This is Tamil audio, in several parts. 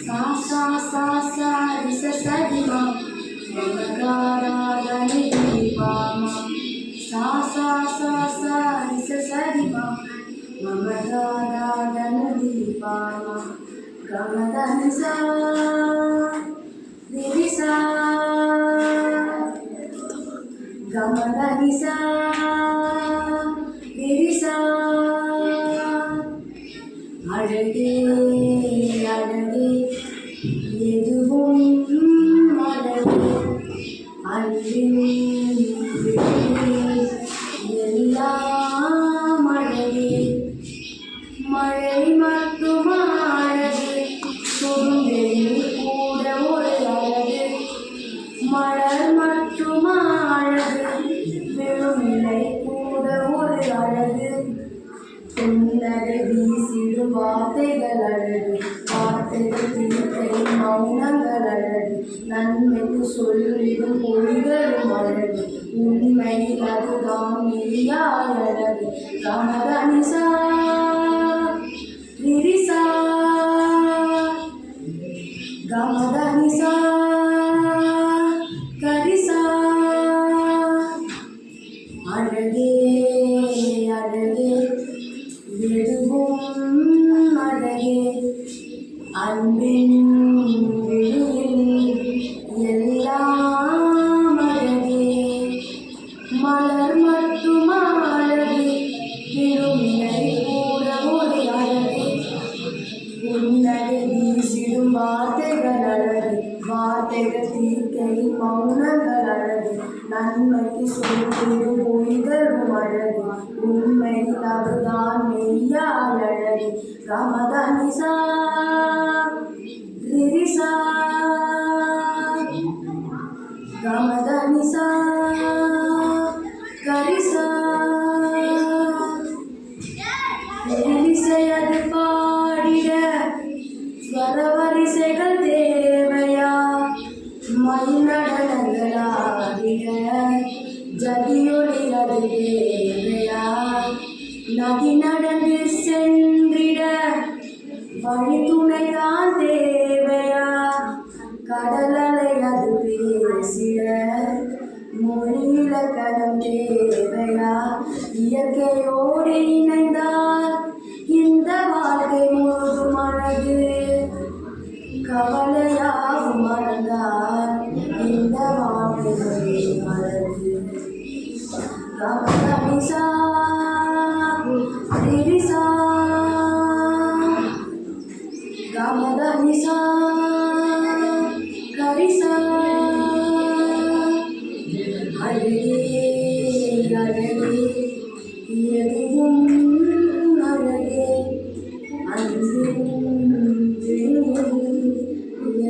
சா சா சா சா ரிச சரிமா மமகாராதனி பாமா சா சா சா சா ரிச சரிமா மமகாராதனி பாமா கமதனி சா ரிசா கமதனி சா ரிசா அழகே அழகே எதுவும் அழகே அன்பின் எல்லாம் அழகே மழை மட்டும் அழகே சுண்டெழில் கூட ஒரு அழகு மலர் மட்டும் அழகு விழுமிலை கூட ஒரு அழகு புன்னகை வீசிடும் வார்த்தைகள் அழகு வார்த்தைகள் தீர்த்தை மௌனங்கள் அழகு நன்மைக்கு சொல்லிடும் மொழிகளும் அழகு உண்மையில் அதுதான் மெய்யாய் அழகு கமதனிசா ரிரிசா கமதனிசா கரிசா அழகே அழகே எதுவும் அழகே அன்பின் விழியில் எல்லாம் அழகே மலர் மட்டும் அழகே விழுமிலை கூட ஒரு அழகே புன்னகை வீசிடும் வார்த்தைகள் அழகு வார்த்தைகள் தீர்க்கை மௌனங்கள் அழகு நன்மைக்கு சொல்லிடும் பொய்களும் அழகு உண்மையில் அதுதான் மெய்யாய் அழகு கமதனிசா ரிரிசா கமதனிசா கரிசா இசையது பாடிட ஸ்வரவரிசைகள் தேவையா மயில் நடனங்களாடிட ஜதியொலி அது தேவையா நதி நடந்து சென்றிட வழித்துணைதான் தேவையா கடலலை அது பேசிட மொழியில கடம் தேவையா இயற்கையோடு இணைந்தால் இந்த வாழ்க்கை முழுதும் அழகு கவலையாகும் மறந்தால் இந்த வாழ்க்கை அழகு கமதனிசா ரிரிசா கமதனிசா கரிசா அழகே அழகே எதுவும் அழகே அன்பின்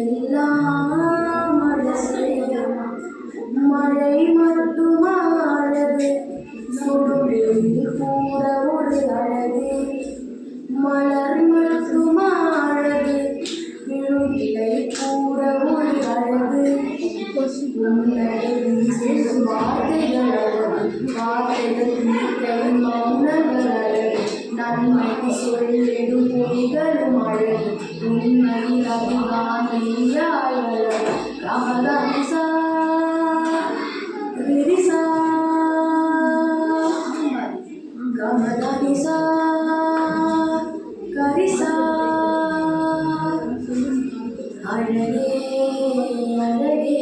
எல்லாம் அழகே மழை மட்டும் அழகு சுடுவெளியில் கூட ஒரு அழகு மலர் மட்டும் அழகு விழுமிலை கூட ஒரு அழகு உன்னடை வீசும் வார்த்தைகள் அழகு வார்த்தைகள் தீர்க்கை மௌனங்கள் அழகு நன்மைக்கு சொல்லிடும் பொய்களும் அழகு உண்மையில் அதுதான் மெய்யாய் அழகு கமதனிசா ரிரிசா கமதனிசா கரிசா அழகே அழகே